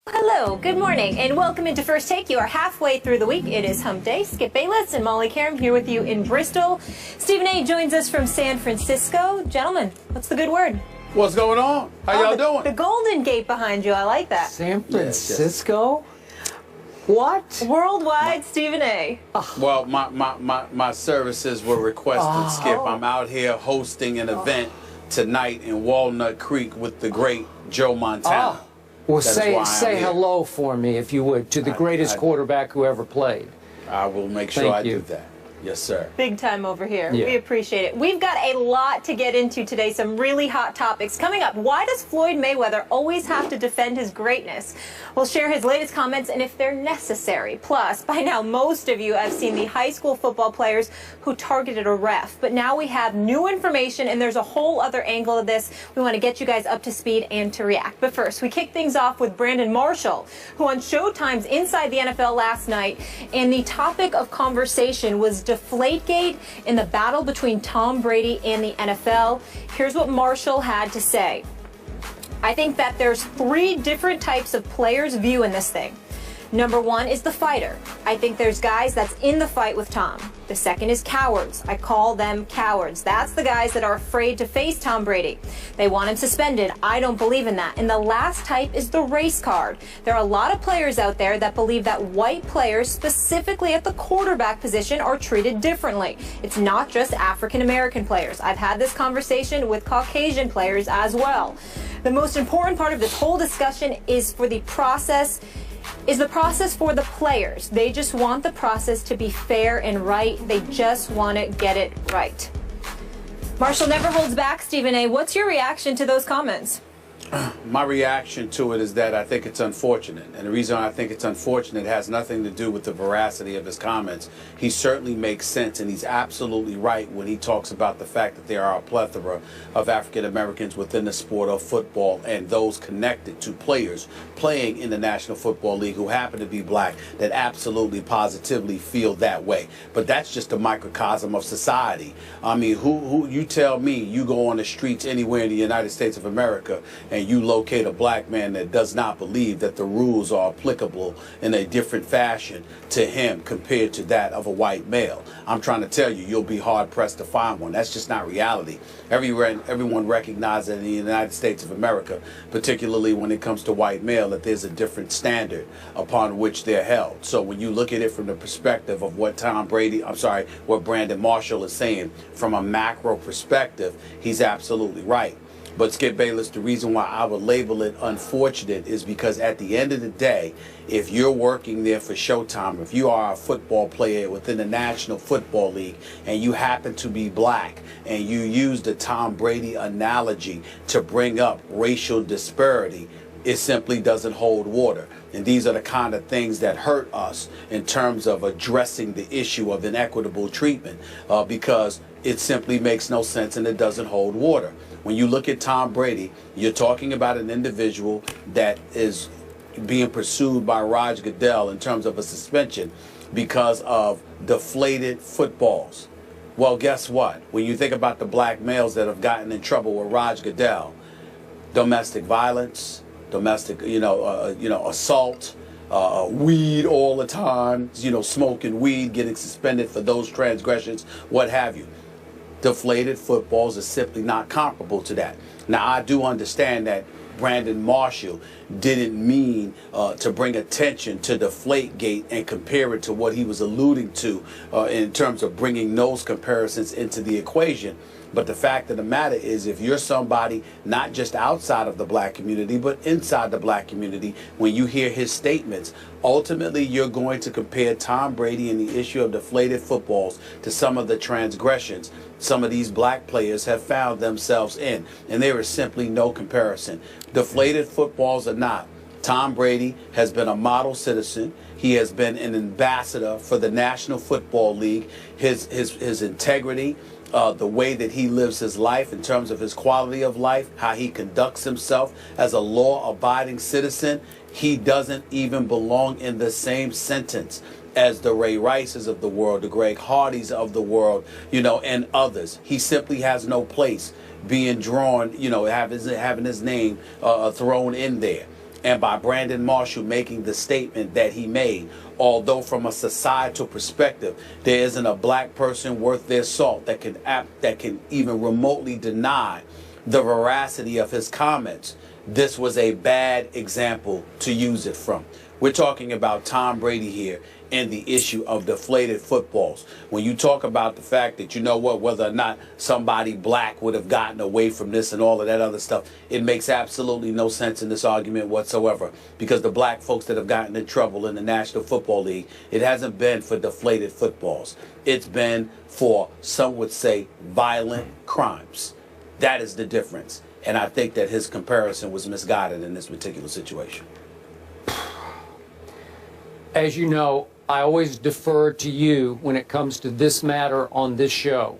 Hello, good morning, and welcome into First Take. You are halfway through the week. It is Hump Day. Skip Bayless and Molly Karam here with you in Bristol. Stephen A. joins us from San Francisco. Gentlemen, what's the good word? What's going on? How y'all doing? The Golden Gate behind you. I like that. San Francisco? What? Worldwide, Stephen A. Well, my services were requested, Skip. I'm out here hosting an event tonight in Walnut Creek with the great Joe Montana. Well, say hello for me, if you would, to the greatest quarterback who ever played. I will make sure I do that. Yes, sir. Big time over here. Yeah. We appreciate it. We've got a lot to get into today, some really hot topics. Coming up, why does Floyd Mayweather always have to defend his greatness? We'll share his latest comments and if they're necessary. Plus, by now, most of you have seen the high school football players who targeted a ref. But now we have new information, and there's a whole other angle of this. We want to get you guys up to speed and to react. But first, we kick things off with Brandon Marshall, who on Showtime's Inside the NFL last night, and the topic of conversation was Deflategate in the battle between Tom Brady and the NFL. Here's what Marshall had to say. I think that there's three different types of players' view in this thing. Number one is the fighter. I think there's guys that's in the fight with Tom. The second is cowards. I call them cowards. That's the guys that are afraid to face Tom Brady. They want him suspended. I don't believe in that. And the last type is the race card. There are a lot of players out there that believe that white players, specifically at the quarterback position, are treated differently. It's not just African American players. I've had this conversation with Caucasian players as well. The most important part of this whole discussion is for the process for the players. They just want the process to be fair and right. They just want to get it right. Marshall never holds back, Stephen A. What's your reaction to those comments? My reaction to it is that I think it's unfortunate. And the reason I think it's unfortunate has nothing to do with the veracity of his comments. He certainly makes sense, and he's absolutely right when he talks about the fact that there are a plethora of African Americans within the sport of football and those connected to players playing in the National Football League who happen to be black that absolutely positively feel that way. But that's just a microcosm of society. I mean, who you tell me you go on the streets anywhere in the United States of America and you locate a black man that does not believe that the rules are applicable in a different fashion to him compared to that of a white male. I'm trying to tell you, you'll be hard-pressed to find one. That's just not reality. Everyone recognizes in the United States of America, particularly when it comes to white male, that there's a different standard upon which they're held. So when you look at it from the perspective of what what Brandon Marshall is saying, from a macro perspective, he's absolutely right. But Skip Bayless, the reason why I would label it unfortunate is because at the end of the day, if you're working there for Showtime, if you are a football player within the National Football League and you happen to be black and you use the Tom Brady analogy to bring up racial disparity, it simply doesn't hold water. And these are the kind of things that hurt us in terms of addressing the issue of inequitable treatment because it simply makes no sense and it doesn't hold water. When you look at Tom Brady, you're talking about an individual that is being pursued by Roger Goodell in terms of a suspension because of deflated footballs. Well, guess what? When you think about the black males that have gotten in trouble with Roger Goodell, domestic violence, domestic, assault, weed all the time, smoking weed, getting suspended for those transgressions, what have you. Deflated footballs are simply not comparable to that. Now, I do understand that Brandon Marshall didn't mean to bring attention to Deflategate and compare it to what he was alluding to in terms of bringing those comparisons into the equation. But the fact of the matter is, if you're somebody not just outside of the black community, but inside the black community, when you hear his statements, ultimately you're going to compare Tom Brady and the issue of deflated footballs to some of the transgressions some of these black players have found themselves in. And there is simply no comparison. Deflated footballs or not, Tom Brady has been a model citizen. He has been an ambassador for the National Football League. His integrity, the way that he lives his life in terms of his quality of life, how he conducts himself as a law-abiding citizen, he doesn't even belong in the same sentence as the Ray Rices of the world, the Greg Hardys of the world, and others. He simply has no place being drawn, having his name thrown in there. and by Brandon Marshall making the statement that he made. Although from a societal perspective, there isn't a black person worth their salt that can even remotely deny the veracity of his comments, this was a bad example to use it from. We're talking about Tom Brady here and the issue of deflated footballs. When you talk about the fact that, you know what, whether or not somebody black would have gotten away from this and all of that other stuff, it makes absolutely no sense in this argument whatsoever, because the black folks that have gotten in trouble in the National Football League, it hasn't been for deflated footballs. It's been for, some would say, violent crimes. That is the difference. And I think that his comparison was misguided in this particular situation. As you know, I always defer to you when it comes to this matter on this show.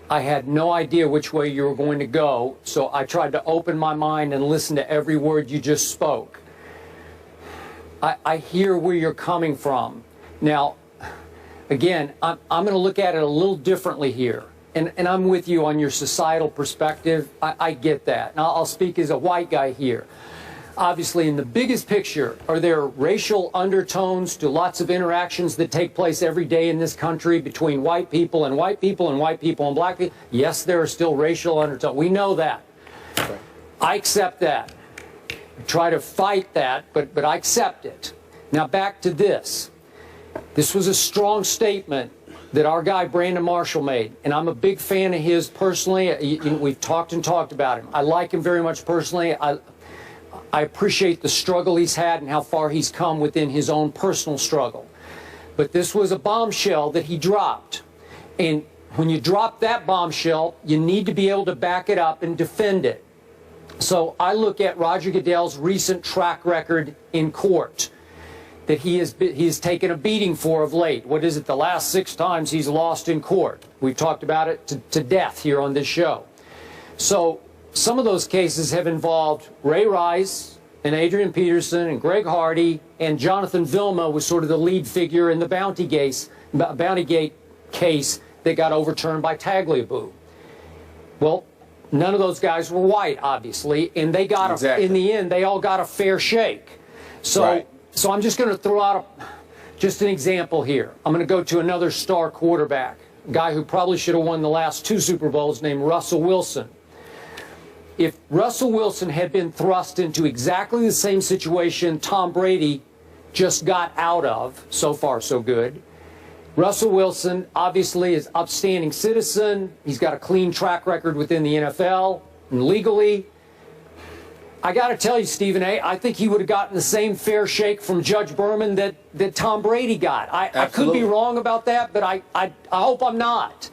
I had no idea which way you were going to go, so I tried to open my mind and listen to every word you just spoke. I hear where you're coming from. Now, again, I'm going to look at it a little differently here. And I'm with you on your societal perspective. I get that. Now, I'll speak as a white guy here. Obviously, in the biggest picture, are there racial undertones to lots of interactions that take place every day in this country between white people and white people and white people and black people? Yes, there are still racial undertones. We know that. Okay. I accept that. I try to fight that, but I accept it. Now, back to this. This was a strong statement that our guy Brandon Marshall made, and I'm a big fan of his personally. We've talked about him. I like him very much personally. I appreciate the struggle he's had and how far he's come within his own personal struggle. But this was a bombshell that he dropped. And when you drop that bombshell, you need to be able to back it up and defend it. So I look at Roger Goodell's recent track record in court that he has taken a beating for of late. What is it, the last 6 times he's lost in court? We've talked about it to death here on this show. So some of those cases have involved Ray Rice and Adrian Peterson and Greg Hardy, and Jonathan Vilma was sort of the lead figure in the Bountygate case that got overturned by Tagliabue. Well, none of those guys were white, obviously, and they got in the end, they all got a fair shake. So, so I'm just going to throw out just an example here. I'm going to go to another star quarterback, a guy who probably should have won the last 2 Super Bowls, named Russell Wilson. If Russell Wilson had been thrust into exactly the same situation Tom Brady just got out of, so far so good, Russell Wilson obviously is an upstanding citizen. He's got a clean track record within the NFL and legally. I got to tell you, Stephen A., I think he would have gotten the same fair shake from Judge Berman that Tom Brady got. I could be wrong about that, but I hope I'm not.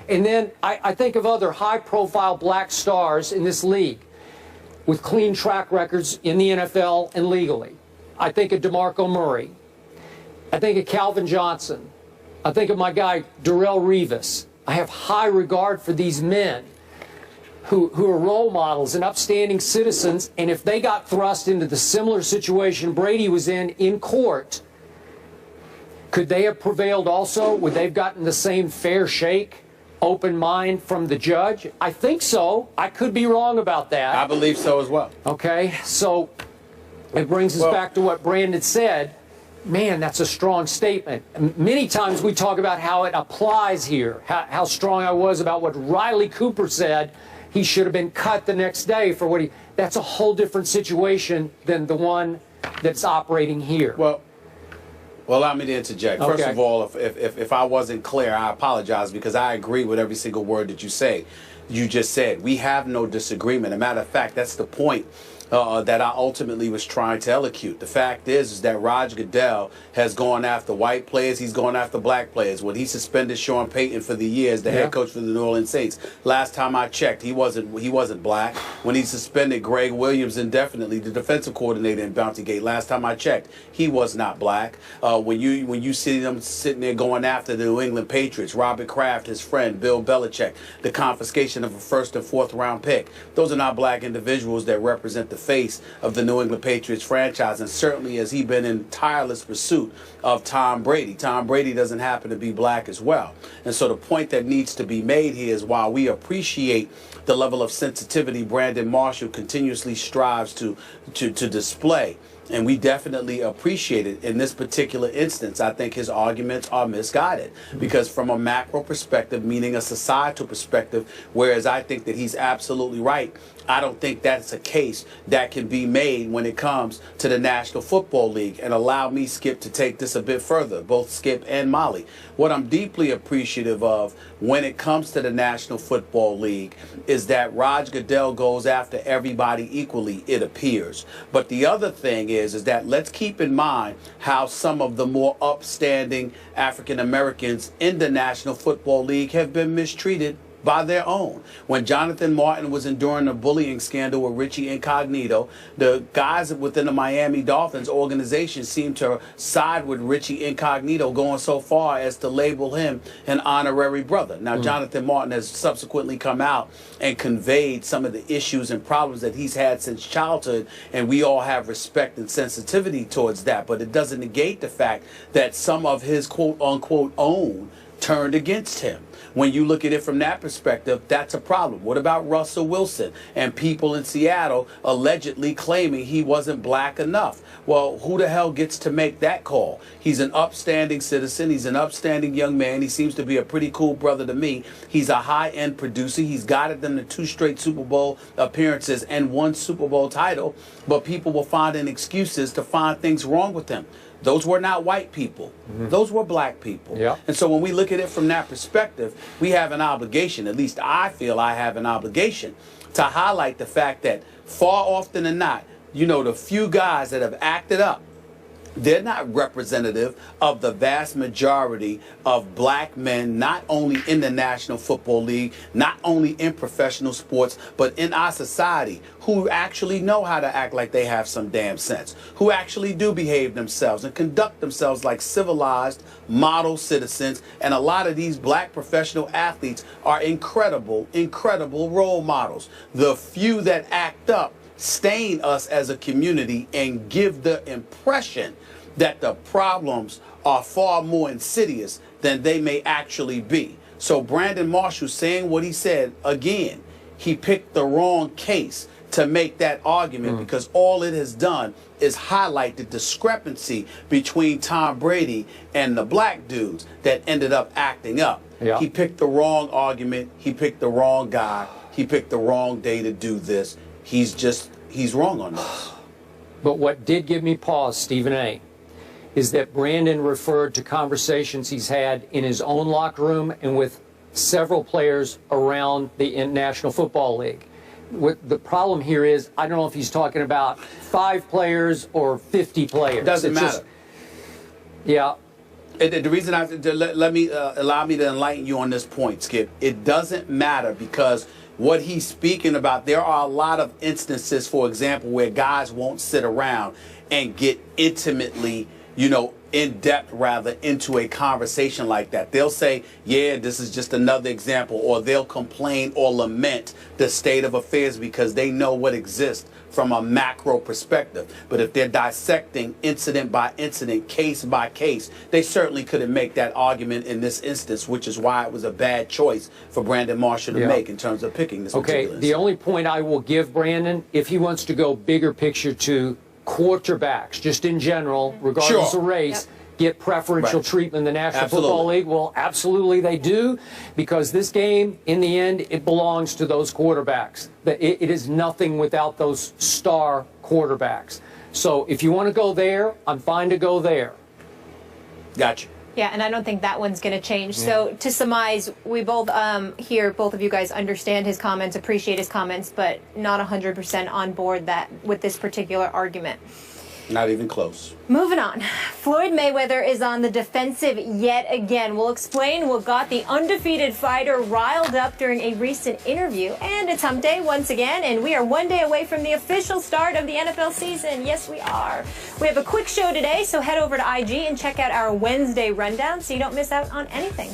And then I think of other high-profile black stars in this league with clean track records in the NFL and legally. I think of DeMarco Murray. I think of Calvin Johnson. I think of my guy, Darrelle Revis. I have high regard for these men who are role models and upstanding citizens, and if they got thrust into the similar situation Brady was in court, could they have prevailed also? Would they have gotten the same fair shake? Open mind from the judge? I think so. I could be wrong about that. I believe so as well. Okay, so it brings us back to what Brandon said. Man, that's a strong statement. Many times we talk about how it applies here, how strong I was about what Riley Cooper said. He should have been cut the next day for what he... That's a whole different situation than the one that's operating here. Well, allow me to interject. Okay. First of all, if I wasn't clear, I apologize, because I agree with every single word that you just said. We have no disagreement. As a matter of fact, that's the point that I ultimately was trying to elocute. The fact is that Roger Goodell has gone after white players. He's gone after black players. When he suspended Sean Payton for the year as the head coach for the New Orleans Saints, last time I checked, he wasn't black. When he suspended Greg Williams indefinitely, the defensive coordinator in Bountygate, last time I checked, he was not black. When you see them sitting there going after the New England Patriots, Robert Kraft, his friend, Bill Belichick, the confiscation of a 1st and 4th round pick, those are not black individuals that represent the face of the New England Patriots franchise, and certainly has he been in tireless pursuit of Tom Brady. Tom Brady doesn't happen to be black as well. And so the point that needs to be made here is, while we appreciate the level of sensitivity Brandon Marshall continuously strives to display, and we definitely appreciate it, in this particular instance, I think his arguments are misguided. Because from a macro perspective, meaning a societal perspective, whereas I think that he's absolutely right, I don't think that's a case that can be made when it comes to the National Football League. And allow me, Skip, to take this a bit further, both Skip and Molly. What I'm deeply appreciative of when it comes to the National Football League is that Raj Goodell goes after everybody equally, it appears. But the other thing is that let's keep in mind how some of the more upstanding African Americans in the National Football League have been mistreated by their own. When Jonathan Martin was enduring a bullying scandal with Richie Incognito, the guys within the Miami Dolphins organization seemed to side with Richie Incognito, going so far as to label him an honorary brother. Now, Jonathan Martin has subsequently come out and conveyed some of the issues and problems that he's had since childhood, and we all have respect and sensitivity towards that. But it doesn't negate the fact that some of his quote-unquote own turned against him. When you look at it from that perspective, that's a problem. What about Russell Wilson and people in Seattle allegedly claiming he wasn't black enough? Well, who the hell gets to make that call? He's an upstanding citizen. He's an upstanding young man. He seems to be a pretty cool brother to me. He's a high-end producer. He's guided them to 2 straight Super Bowl appearances and 1 Super Bowl title. But people will find excuses to find things wrong with him. Those were not white people. Those were black people. Yeah. And so when we look at it from that perspective, we have an obligation, at least I feel I have an obligation, to highlight the fact that far often than not, you know, the few guys that have acted up, they're not representative of the vast majority of black men, not only in the National Football League, not only in professional sports, but in our society, who actually know how to act like they have some damn sense, who actually do behave themselves and conduct themselves like civilized, model citizens. And a lot of these black professional athletes are incredible, incredible role models. The few that act up stain us as a community and give the impression that the problems are far more insidious than they may actually be. So Brandon Marshall saying what he said, again, he picked the wrong case to make that argument, because all it has done is highlight the discrepancy between Tom Brady and the black dudes that ended up acting up. Yeah. He picked the wrong argument. He picked the wrong guy. He picked the wrong day to do this. He's wrong on this. But what did give me pause, Stephen A., is that Brandon referred to conversations he's had in his own locker room and with several players around the National Football League. What the problem here is, I don't know if he's talking about 5 players or 50 players. Doesn't matter. Yeah. The reason allow me to enlighten you on this point, Skip. It doesn't matter, because what he's speaking about, there are a lot of instances, for example, where guys won't sit around and get intimately, you know, in depth rather, into a conversation like that. They'll say, yeah, this is just another example, or they'll complain or lament the state of affairs because they know what exists from a macro perspective. But if they're dissecting incident by incident, case by case, they certainly couldn't make that argument in this instance, which is why it was a bad choice for Brandon Marshall to make in terms of picking this particular instance. The only point I will give Brandon, if he wants to go bigger picture to quarterbacks, just in general, regardless of race, get preferential treatment in the National Football League. Well, absolutely they do, because this game, in the end, it belongs to those quarterbacks. It is nothing without those star quarterbacks. So if you want to go there, I'm fine to go there. Gotcha. Yeah, and I don't think that one's going to change. Yeah. So to surmise, we both here, both of you guys understand his comments, appreciate his comments, but not 100% on board with this particular argument. Not even close. Moving on. Floyd Mayweather is on the defensive yet again. We'll explain what got the undefeated fighter riled up during a recent interview. And it's hump day once again, and we are one day away from the official start of the NFL season. Yes, we are. We have a quick show today, so head over to IG and check out our Wednesday rundown so you don't miss out on anything.